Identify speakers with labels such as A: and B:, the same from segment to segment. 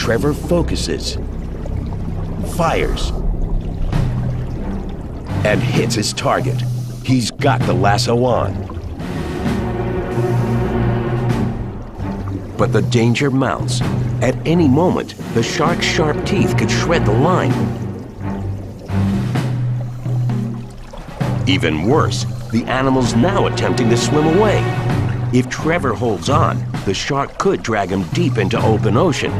A: Trevor focuses, fires, and hits his target. He's got the lasso on. But the danger mounts. At any moment, the shark's sharp teeth could shred the line. Even worse, the animal's now attempting to swim away. If Trevor holds on, the shark could drag him deep into open ocean.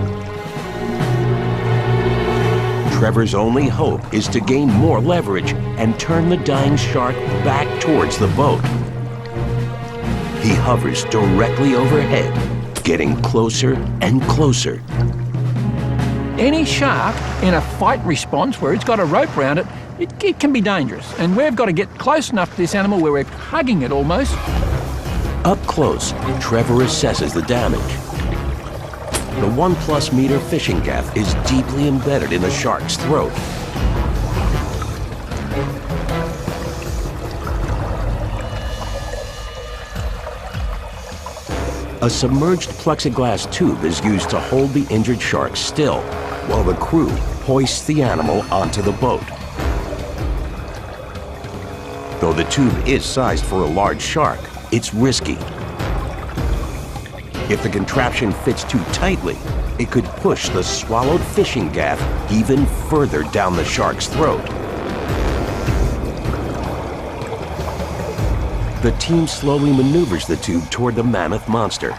A: Trevor's only hope is to gain more leverage and turn the dying shark back towards the boat. He hovers directly overhead, getting closer and closer.
B: Any shark in a fight response where it's got a rope around it, it can be dangerous. And we've got to get close enough to this animal where we're hugging it almost.
A: Up close, Trevor assesses the damage. The 1+ meter fishing gaff is deeply embedded in the shark's throat. A submerged plexiglass tube is used to hold the injured shark still, while the crew hoists the animal onto the boat. Though the tube is sized for a large shark, it's risky. If the contraption fits too tightly, it could push the swallowed fishing gaff even further down the shark's throat. The team slowly maneuvers the tube toward the mammoth monster.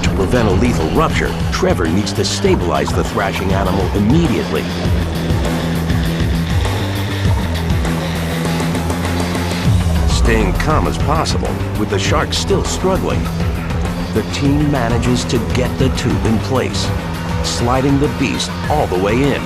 A: To prevent a lethal rupture, Trevor needs to stabilize the thrashing animal immediately. Staying calm as possible, with the shark still struggling, the team manages to get the tube in place, sliding the beast all the way in.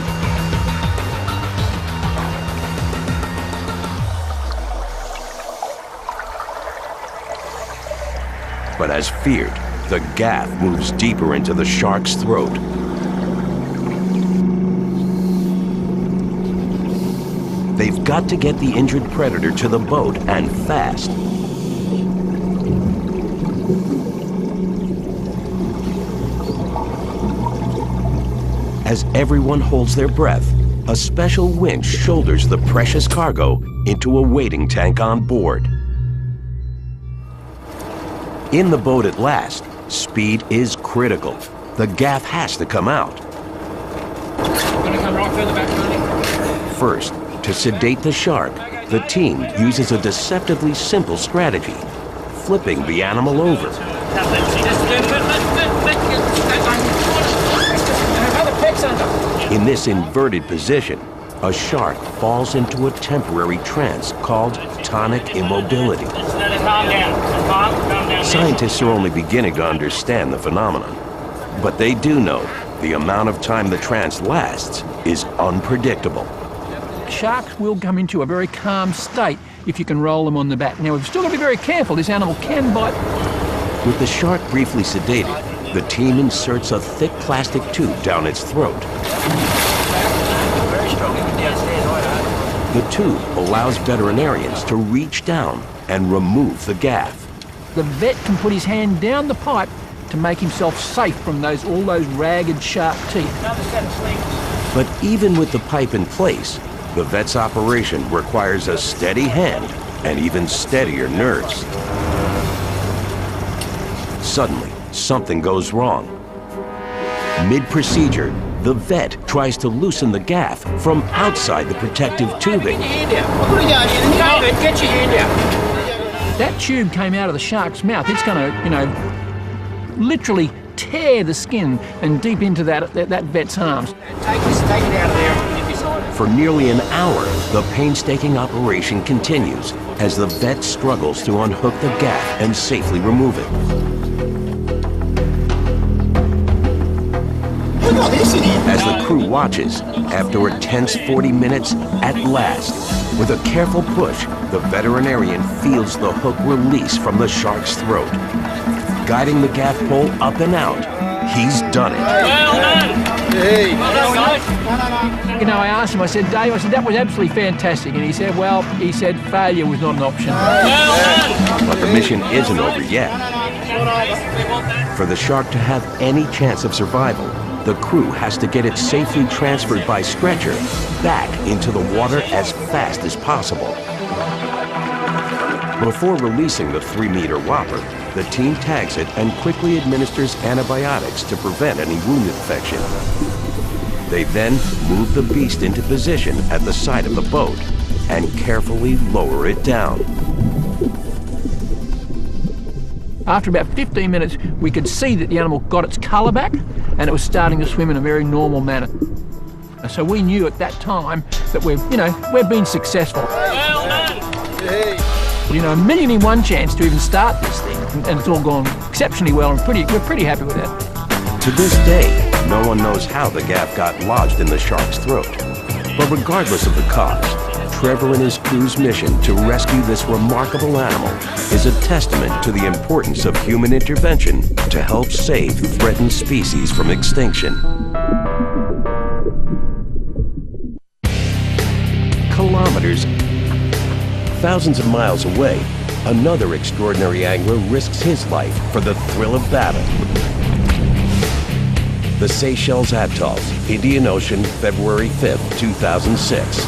A: But as feared, the gaff moves deeper into the shark's throat. They've got to get the injured predator to the boat, and fast. As everyone holds their breath, a special winch shoulders the precious cargo into a waiting tank on board. In the boat at last, speed is critical. The gaff has to come out. First, to sedate the shark, the team uses a deceptively simple strategy, flipping the animal over. In this inverted position, a shark falls into a temporary trance called tonic immobility. Scientists are only beginning to understand the phenomenon, but they do know the amount of time the trance lasts is unpredictable.
B: Sharks will come into a very calm state if you can roll them on the back. Now, we've still got to be very careful. This animal can bite.
A: With the shark briefly sedated, the team inserts a thick plastic tube down its throat. The tube allows veterinarians to reach down and remove the gaff.
B: The vet can put his hand down the pipe to make himself safe from all those ragged, sharp teeth.
A: But even with the pipe in place, the vet's operation requires a steady hand and even steadier nerves. Suddenly, something goes wrong. Mid-procedure, the vet tries to loosen the gaff from outside the protective tubing.
B: That tube came out of the shark's mouth. It's going to, literally tear the skin and deep into that vet's arms.
C: Take it out of there.
A: For nearly an hour, the painstaking operation continues as the vet struggles to unhook the gaff and safely remove it. As the crew watches, after a tense 40 minutes, at last, with a careful push, the veterinarian feels the hook release from the shark's throat. Guiding the gaff pole up and out, He's done it.
C: Well done. Hey. Well done, guys.
B: You know, I asked him, I said, Dave, that was absolutely fantastic. And he said, well, failure was not an option.
C: Well done.
A: But the mission isn't over yet. For the shark to have any chance of survival, the crew has to get it safely transferred by stretcher back into the water as fast as possible. Before releasing the 3-meter whopper, the team tags it and quickly administers antibiotics to prevent any wound infection. They then move the beast into position at the side of the boat and carefully lower it down.
B: After about 15 minutes, we could see that the animal got its colour back and it was starting to swim in a very normal manner. So we knew at that time that we've been successful.
C: Well done. Hey.
B: You know, 1,000,001 chance to even start this thing, and it's all gone exceptionally well, and we're pretty happy with that.
A: To this day, no one knows how the gaff got lodged in the shark's throat. But regardless of the cause, Trevor and his crew's mission to rescue this remarkable animal is a testament to the importance of human intervention to help save threatened species from extinction. Kilometers, thousands of miles away, another extraordinary angler risks his life for the thrill of battle. The Seychelles Atolls, Indian Ocean, February 5th, 2006.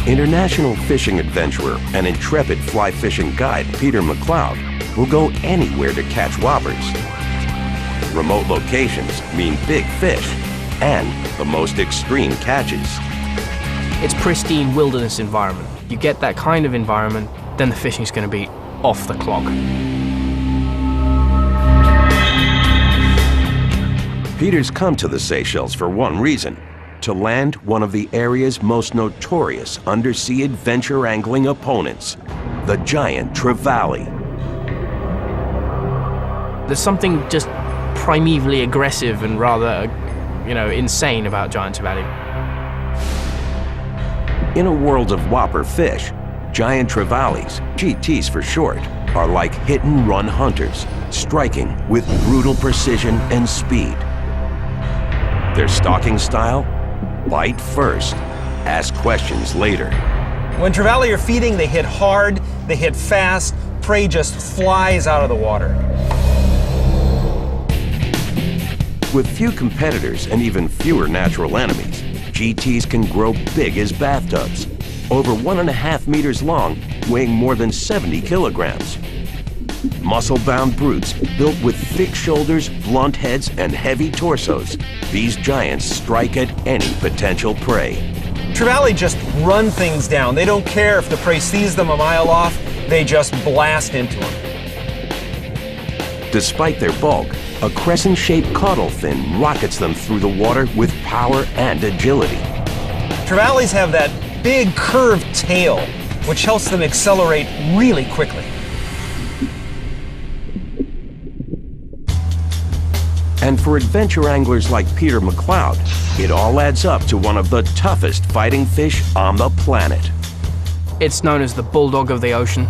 A: International fishing adventurer and intrepid fly fishing guide Peter McLeod will go anywhere to catch whoppers. Remote locations mean big fish and the most extreme catches.
D: It's pristine wilderness environment. You get that kind of environment, then the fishing's going to be off the clock.
A: Peter's come to the Seychelles for one reason: to land one of the area's most notorious undersea adventure angling opponents, the giant trevally.
D: There's something just primevally aggressive and rather, insane about giant trevally.
A: In a world of whopper fish, giant trevallies, GTs for short, are like hit-and-run hunters, striking with brutal precision and speed. Their stalking style? Bite first, ask questions later.
E: When trevally are feeding, they hit hard, they hit fast, prey just flies out of the water.
A: With few competitors and even fewer natural enemies, GTs can grow big as bathtubs, over 1.5 meters long, weighing more than 70 kilograms. Muscle-bound brutes built with thick shoulders, blunt heads, and heavy torsos, these giants strike at any potential prey.
E: Trevally just run things down. They don't care if the prey sees them a mile off, they just blast into them.
A: Despite their bulk, a crescent-shaped caudal fin rockets them through the water with power and agility.
E: Trevallies have that big curved tail, which helps them accelerate really quickly.
A: And for adventure anglers like Peter McLeod, it all adds up to one of the toughest fighting fish on the planet.
D: It's known as the bulldog of the ocean.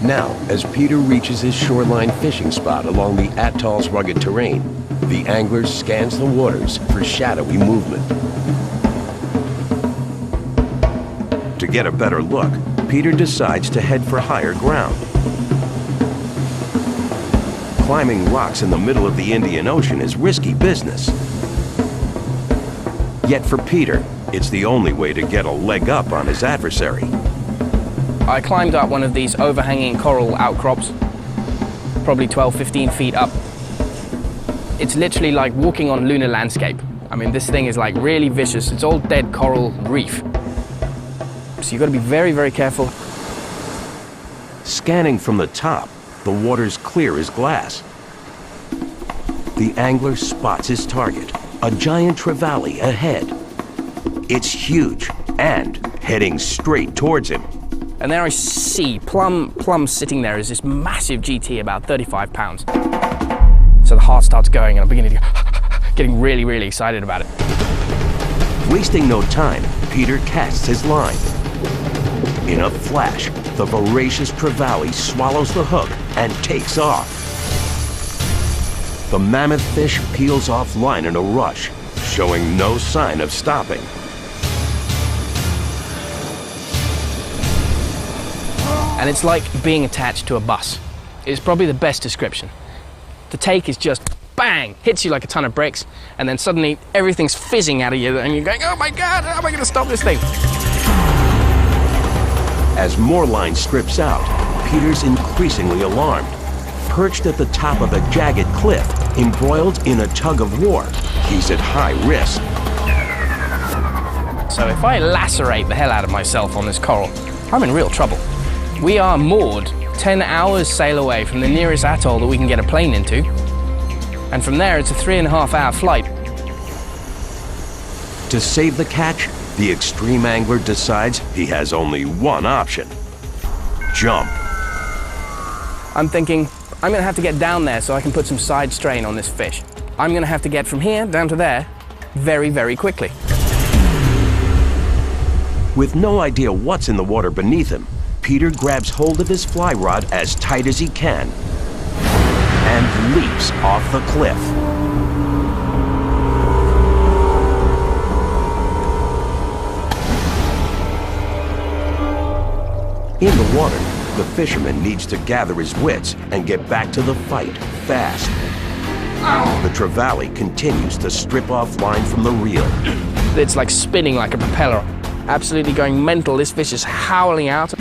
A: Now, as Peter reaches his shoreline fishing spot along the atoll's rugged terrain, the angler scans the waters for shadowy movement. To get a better look, Peter decides to head for higher ground. Climbing rocks in the middle of the Indian Ocean is risky business. Yet for Peter, it's the only way to get a leg up on his adversary.
D: I climbed up one of these overhanging coral outcrops, probably 12, 15 feet up. It's literally like walking on lunar landscape. I mean, this thing is like really vicious. It's all dead coral reef. So you've got to be very, very careful.
A: Scanning from the top, the water's clear as glass. The angler spots his target, a giant trevally ahead. It's huge and heading straight towards him.
D: And there I see, plumb sitting there is this massive GT, about 35 pounds. So the heart starts going and I'm beginning to getting really, really excited about it.
A: Wasting no time, Peter casts his line. In a flash, the voracious trevally swallows the hook and takes off. The mammoth fish peels off line in a rush, showing no sign of stopping.
D: And it's like being attached to a bus. It's probably the best description. The take is just bang, hits you like a ton of bricks, and then suddenly everything's fizzing out of you and you're going, oh my God, how am I going to stop this thing?
A: As more line strips out, Peter's increasingly alarmed. Perched at the top of a jagged cliff, embroiled in a tug of war, he's at high risk.
D: So if I lacerate the hell out of myself on this coral, I'm in real trouble. We are moored 10 hours sail away from the nearest atoll that we can get a plane into. And from there, it's a 3.5-hour flight.
A: To save the catch, the extreme angler decides he has only one option: jump.
D: I'm thinking, I'm gonna have to get down there so I can put some side strain on this fish. I'm gonna have to get from here down to there very, very quickly.
A: With no idea what's in the water beneath him, Peter grabs hold of his fly rod as tight as he can and leaps off the cliff. In the water, the fisherman needs to gather his wits and get back to the fight fast. The trevally continues to strip off line from the reel.
D: It's like spinning like a propeller. Absolutely going mental. This fish is howling out.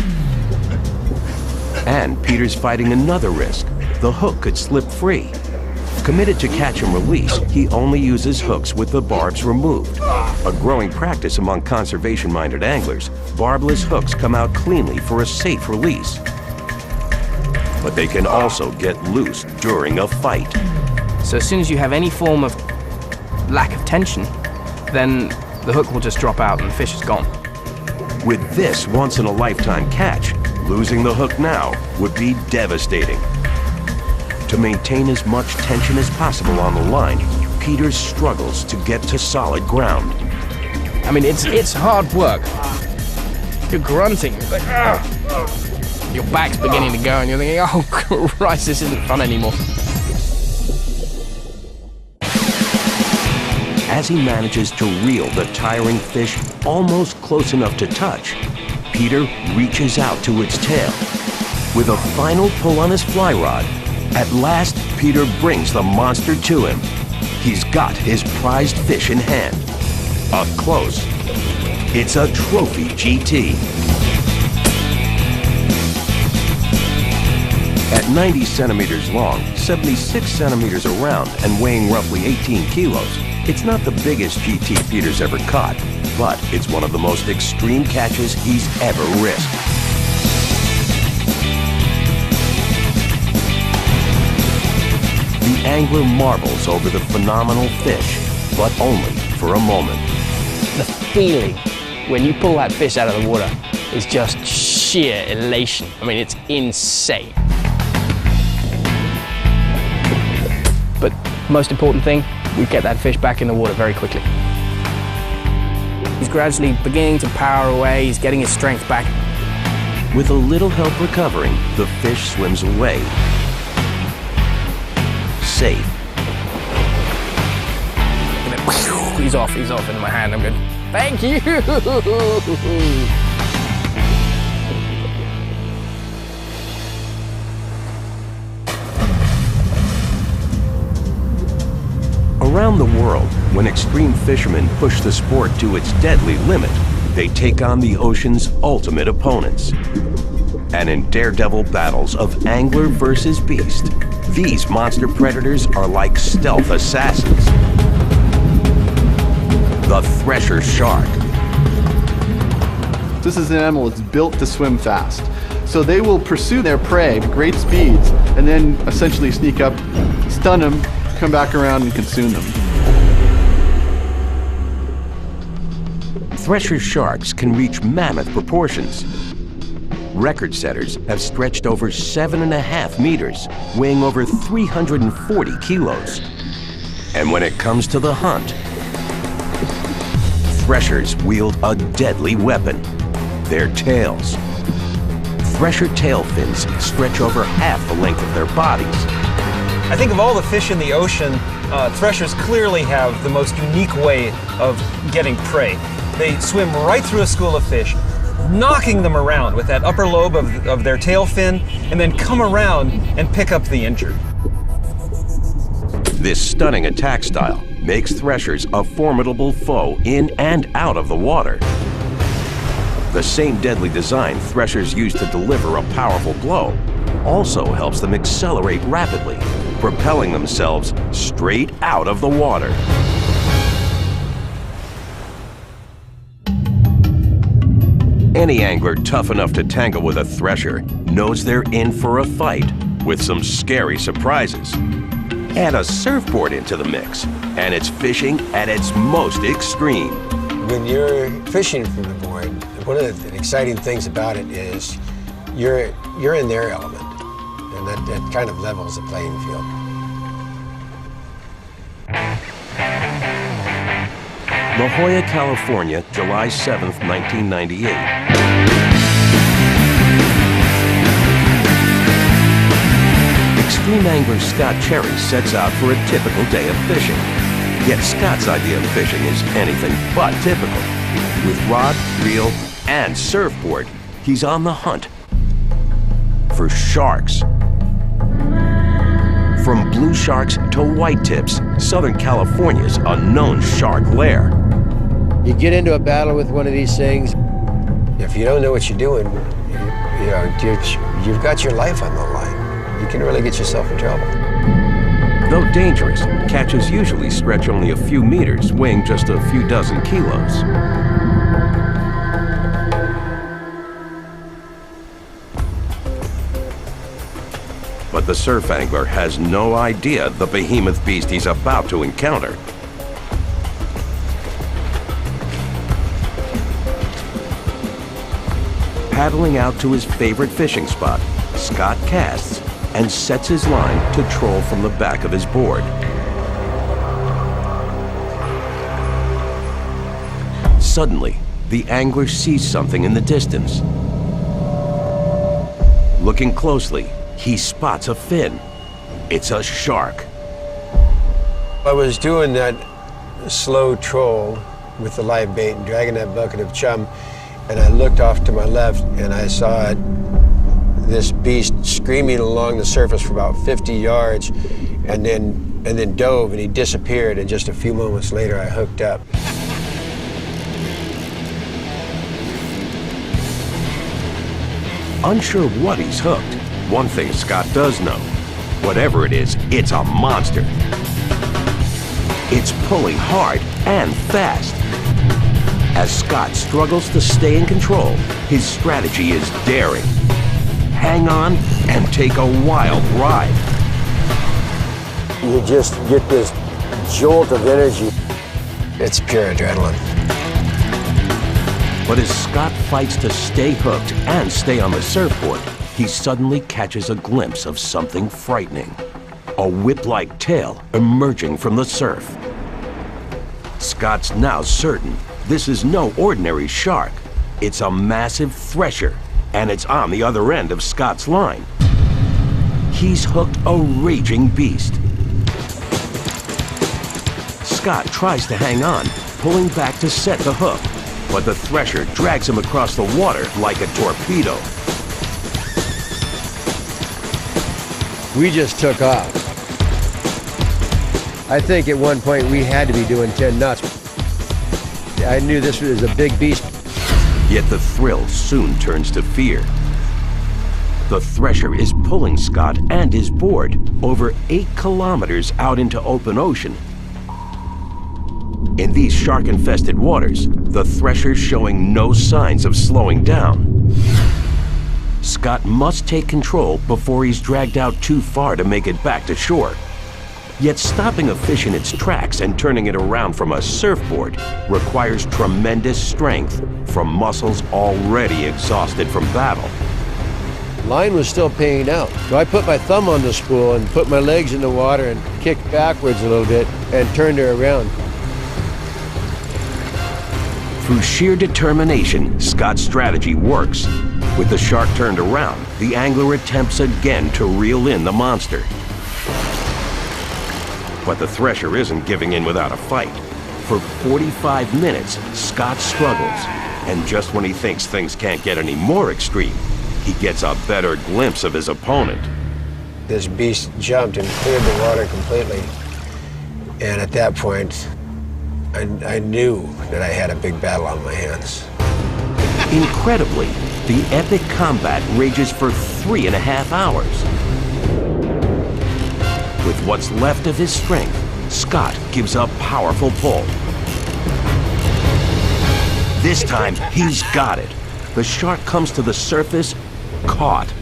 A: And Peter's fighting another risk. The hook could slip free. Committed to catch and release, he only uses hooks with the barbs removed. A growing practice among conservation-minded anglers, barbless hooks come out cleanly for a safe release. But they can also get loose during a fight.
D: So as soon as you have any form of lack of tension, then the hook will just drop out and the fish is gone.
A: With this once-in-a-lifetime catch, losing the hook now would be devastating. To maintain as much tension as possible on the line, Peter struggles to get to solid ground.
D: I mean, it's hard work. You're grunting. You're like, "Ugh." Your back's beginning to go and you're thinking, oh Christ, this isn't fun anymore.
A: As he manages to reel the tiring fish almost close enough to touch, Peter reaches out to its tail. With a final pull on his fly rod, at last Peter brings the monster to him. He's got his prized fish in hand. Up close, it's a trophy GT. At 90 centimeters long, 76 centimeters around, and weighing roughly 18 kilos, it's not the biggest GT Peter's ever caught, but it's one of the most extreme catches he's ever risked. The angler marvels over the phenomenal fish, but only for a moment.
D: The feeling when you pull that fish out of the water is just sheer elation. I mean, it's insane. But most important thing, we get that fish back in the water very quickly. He's gradually beginning to power away, he's getting his strength back.
A: With a little help recovering, the fish swims away. Safe.
D: And then, he's off into my hand. I'm good. Thank you!
A: Around the world, when extreme fishermen push the sport to its deadly limit, they take on the ocean's ultimate opponents. And in daredevil battles of angler versus beast, these monster predators are like stealth assassins. The thresher shark.
C: This is an animal that's built to swim fast. So they will pursue their prey at great speeds and then essentially sneak up, stun them, come back around and consume them.
A: Thresher sharks can reach mammoth proportions. Record setters have stretched over 7.5 meters, weighing over 340 kilos. And when it comes to the hunt, threshers wield a deadly weapon, their tails. Thresher tail fins stretch over half the length of their bodies.
E: I think of all the fish in the ocean, threshers clearly have the most unique way of getting prey. They swim right through a school of fish, knocking them around with that upper lobe of their tail fin, and then come around and pick up the injured.
A: This stunning attack style makes threshers a formidable foe in and out of the water. The same deadly design threshers use to deliver a powerful blow also helps them accelerate rapidly, propelling themselves straight out of the water. Any angler tough enough to tangle with a thresher knows they're in for a fight with some scary surprises. Add a surfboard into the mix, and it's fishing at its most extreme.
F: When you're fishing from the board, one of the exciting things about it is you're in their element, and that kind of levels the playing field.
A: La Jolla, California, July 7th, 1998. Extreme angler Scott Cherry sets out for a typical day of fishing. Yet Scott's idea of fishing is anything but typical. With rod, reel, and surfboard, he's on the hunt for sharks. From blue sharks to white tips, Southern California's a known shark lair.
F: You get into a battle with one of these things, if you don't know what you're doing, you've got your life on the line. You can really get yourself in trouble.
A: Though dangerous, catches usually stretch only a few meters, weighing just a few dozen kilos. But the surf angler has no idea the behemoth beast he's about to encounter. Paddling out to his favorite fishing spot, Scott casts and sets his line to troll from the back of his board. Suddenly, the angler sees something in the distance. Looking closely, he spots a fin. It's a shark.
F: I was doing that slow troll with the live bait and dragging that bucket of chum, and I looked off to my left and I saw this beast screaming along the surface for about 50 yards and then dove, and he disappeared, and just a few moments later I hooked up.
A: Unsure what he's hooked, one thing Scott does know: whatever it is, it's a monster. It's pulling hard and fast. As Scott struggles to stay in control, his strategy is daring. Hang on and take a wild ride.
F: You just get this jolt of energy. It's pure adrenaline.
A: But as Scott fights to stay hooked and stay on the surfboard, he suddenly catches a glimpse of something frightening. A whip-like tail emerging from the surf. Scott's now certain this is no ordinary shark. It's a massive thresher, and it's on the other end of Scott's line. He's hooked a raging beast. Scott tries to hang on, pulling back to set the hook, but the thresher drags him across the water like a torpedo.
F: We just took off. I think at one point we had to be doing 10 knots. I knew this was a big beast.
A: Yet the thrill soon turns to fear. The thresher is pulling Scott and his board over 8 kilometers out into open ocean. In these shark-infested waters, the thresher's showing no signs of slowing down. Scott must take control before he's dragged out too far to make it back to shore. Yet stopping a fish in its tracks and turning it around from a surfboard requires tremendous strength from muscles already exhausted from battle.
F: Line was still paying out. So I put my thumb on the spool and put my legs in the water and kicked backwards a little bit and turned her around.
A: Through sheer determination, Scott's strategy works. With the shark turned around, the angler attempts again to reel in the monster. But the thresher isn't giving in without a fight. For 45 minutes, Scott struggles, and just when he thinks things can't get any more extreme, he gets a better glimpse of his opponent.
F: This beast jumped and cleared the water completely. And at that point, I knew that I had a big battle on my hands.
A: Incredibly, the epic combat rages for 3.5 hours. With what's left of his strength, Scott gives a powerful pull. This time, he's got it. The shark comes to the surface, caught.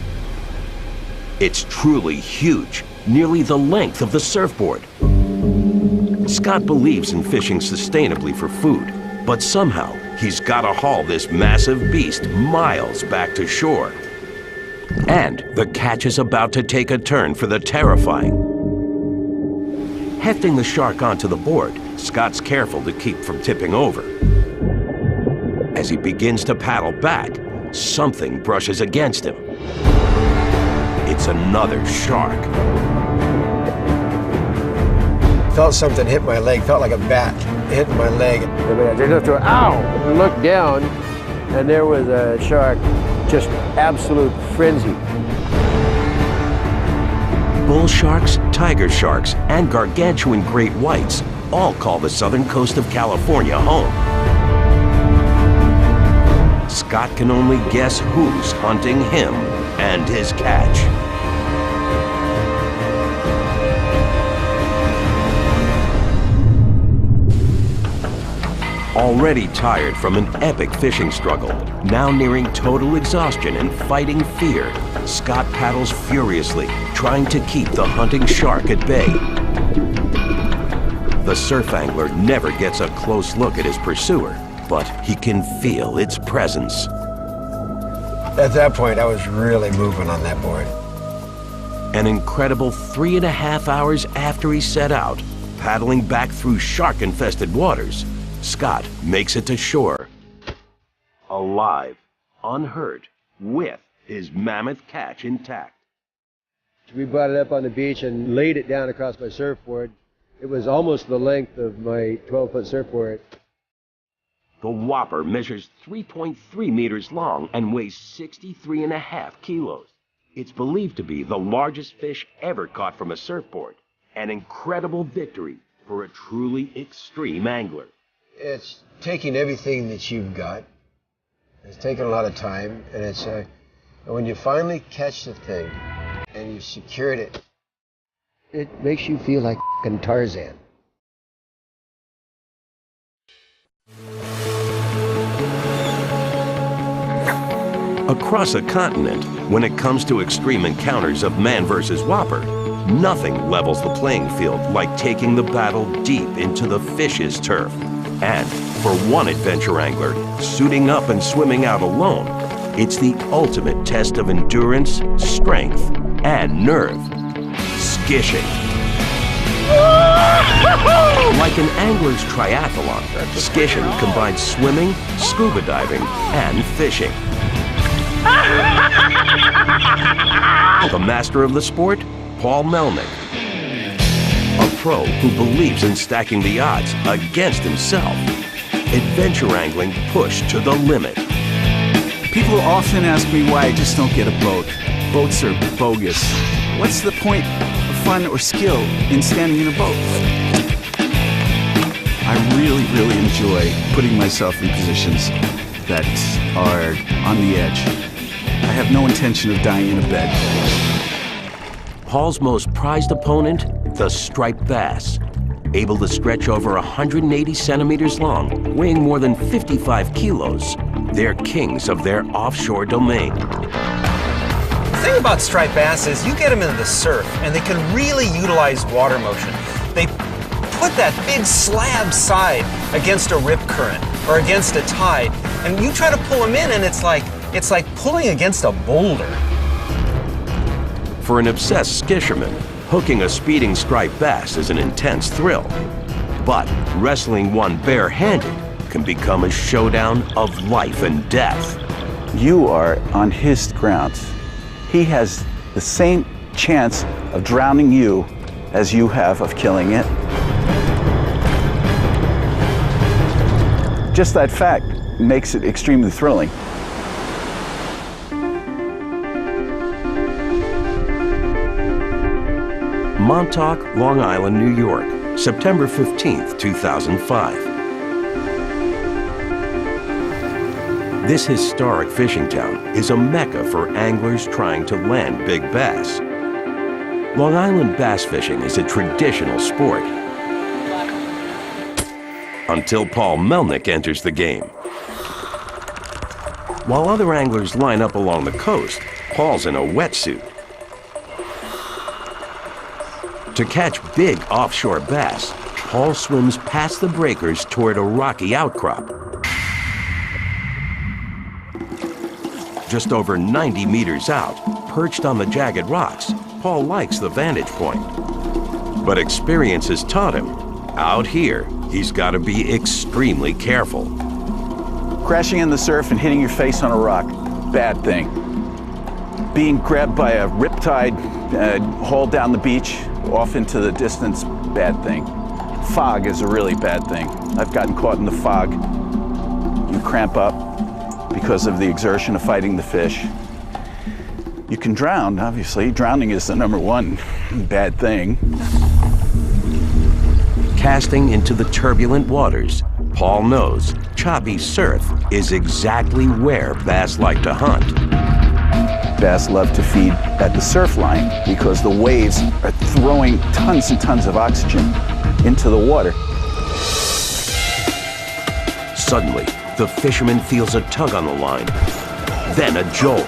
A: It's truly huge, nearly the length of the surfboard. Scott believes in fishing sustainably for food, but somehow he's got to haul this massive beast miles back to shore. And the catch is about to take a turn for the terrifying. Hefting the shark onto the board, Scott's careful to keep from tipping over. As he begins to paddle back, something brushes against him. It's another shark.
F: Felt something hit my leg, felt like a bat hit my leg. I just threw, ow! I looked down, and there was a shark, just absolute frenzy.
A: Bull sharks, tiger sharks, and gargantuan great whites all call the southern coast of California home. Scott can only guess who's hunting him and his catch. Already tired from an epic fishing struggle, now nearing total exhaustion and fighting fear, Scott paddles furiously, trying to keep the hunting shark at bay. The surf angler never gets a close look at his pursuer, but he can feel its presence.
F: At that point, I was really moving on that board.
A: An incredible 3.5 hours after he set out, paddling back through shark-infested waters, Scott makes it to shore. Alive, unhurt, with his mammoth catch intact.
F: We brought it up on the beach and laid it down across my surfboard. It was almost the length of my 12-foot surfboard.
A: The whopper measures 3.3 meters long and weighs 63.5 kilos. It's believed to be the largest fish ever caught from a surfboard. An incredible victory for a truly extreme angler.
F: It's taking everything that you've got. It's taken a lot of time, and it's when you finally catch the thing and you secured it, it makes you feel like f***ing Tarzan.
A: Across a continent, when it comes to extreme encounters of man versus whopper, nothing levels the playing field like taking the battle deep into the fish's turf. And for one adventure angler, suiting up and swimming out alone, it's the ultimate test of endurance, strength, and nerve. Skishing. Like an angler's triathlon, skishing combines swimming, scuba diving, and fishing. The master of the sport, Paul Melnick. A pro who believes in stacking the odds against himself. Adventure angling pushed to the limit.
G: People often ask me why I just don't get a boat. Boats are bogus. What's the point of fun or skill in standing in a boat? I really, really enjoy putting myself in positions that are on the edge. I have no intention of dying in a bed.
A: Paul's most prized opponent, the striped bass. Able to stretch over 180 centimeters long, weighing more than 55 kilos. They're kings of their offshore domain.
E: The thing about striped bass is you get them into the surf and they can really utilize water motion. They put that big slab side against a rip current or against a tide, and you try to pull them in and it's like pulling against a boulder.
A: For an obsessed skisherman, hooking a speeding striped bass is an intense thrill. But wrestling one barehanded can become a showdown of life and death.
G: You are on his grounds. He has the same chance of drowning you as you have of killing it. Just that fact makes it extremely thrilling.
A: Montauk, Long Island, New York, September 15th, 2005. This historic fishing town is a mecca for anglers trying to land big bass. Long Island bass fishing is a traditional sport. Until Paul Melnick enters the game. While other anglers line up along the coast, Paul's in a wetsuit. To catch big offshore bass, Paul swims past the breakers toward a rocky outcrop. Just over 90 meters out, perched on the jagged rocks, Paul likes the vantage point. But experience has taught him, out here, he's got to be extremely careful.
G: Crashing in the surf and hitting your face on a rock, bad thing. Being grabbed by a riptide, hauled down the beach, off into the distance, bad thing. Fog is a really bad thing. I've gotten caught in the fog. You cramp up because of the exertion of fighting the fish. You can drown, obviously. Drowning is the #1 bad thing.
A: Casting into the turbulent waters, Paul knows choppy surf is exactly where bass like to hunt.
G: Bass love to feed at the surf line because the waves are throwing tons and tons of oxygen into the water.
A: Suddenly, the fisherman feels a tug on the line, then a jolt.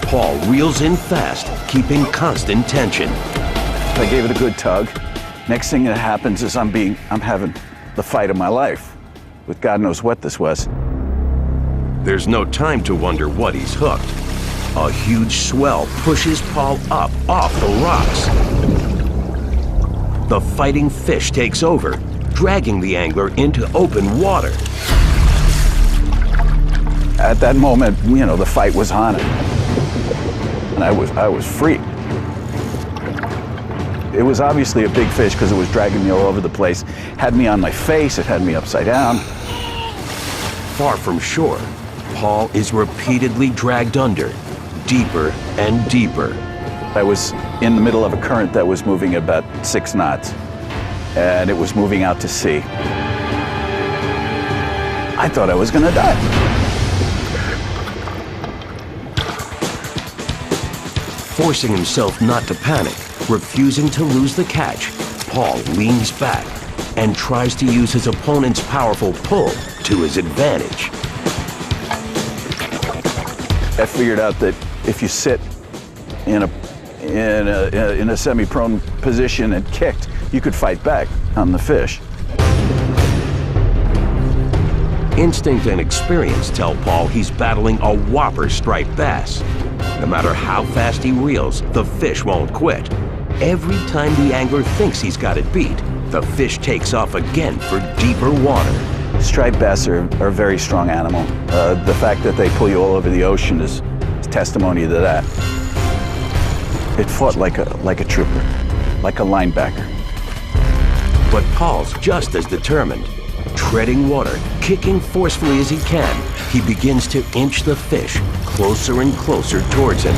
A: Paul reels in fast, keeping constant tension.
G: I gave it a good tug. Next thing that happens is I'm having the fight of my life with God knows what this was.
A: There's no time to wonder what he's hooked. A huge swell pushes Paul up off the rocks. The fighting fish takes over, dragging the angler into open water.
G: At that moment, you know, the fight was on, and I was free. It was obviously a big fish because it was dragging me all over the place. Had me on my face, it had me upside down.
A: Far from shore, Paul is repeatedly dragged under, deeper and deeper.
G: I was in the middle of a current that was moving at about 6 knots, and it was moving out to sea. I thought I was gonna die.
A: Forcing himself not to panic, refusing to lose the catch, Paul leans back and tries to use his opponent's powerful pull to his advantage.
G: I figured out that if you sit in a semi-prone position and kicked, you could fight back on the fish.
A: Instinct and experience tell Paul he's battling a whopper striped bass. No matter how fast he reels, the fish won't quit. Every time the angler thinks he's got it beat, the fish takes off again for deeper water.
G: Striped bass are a very strong animal. The fact that they pull you all over the ocean is testimony to that. It fought like a trooper, like a linebacker.
A: But Paul's just as determined. Treading water, kicking forcefully as he can, he begins to inch the fish closer and closer towards him.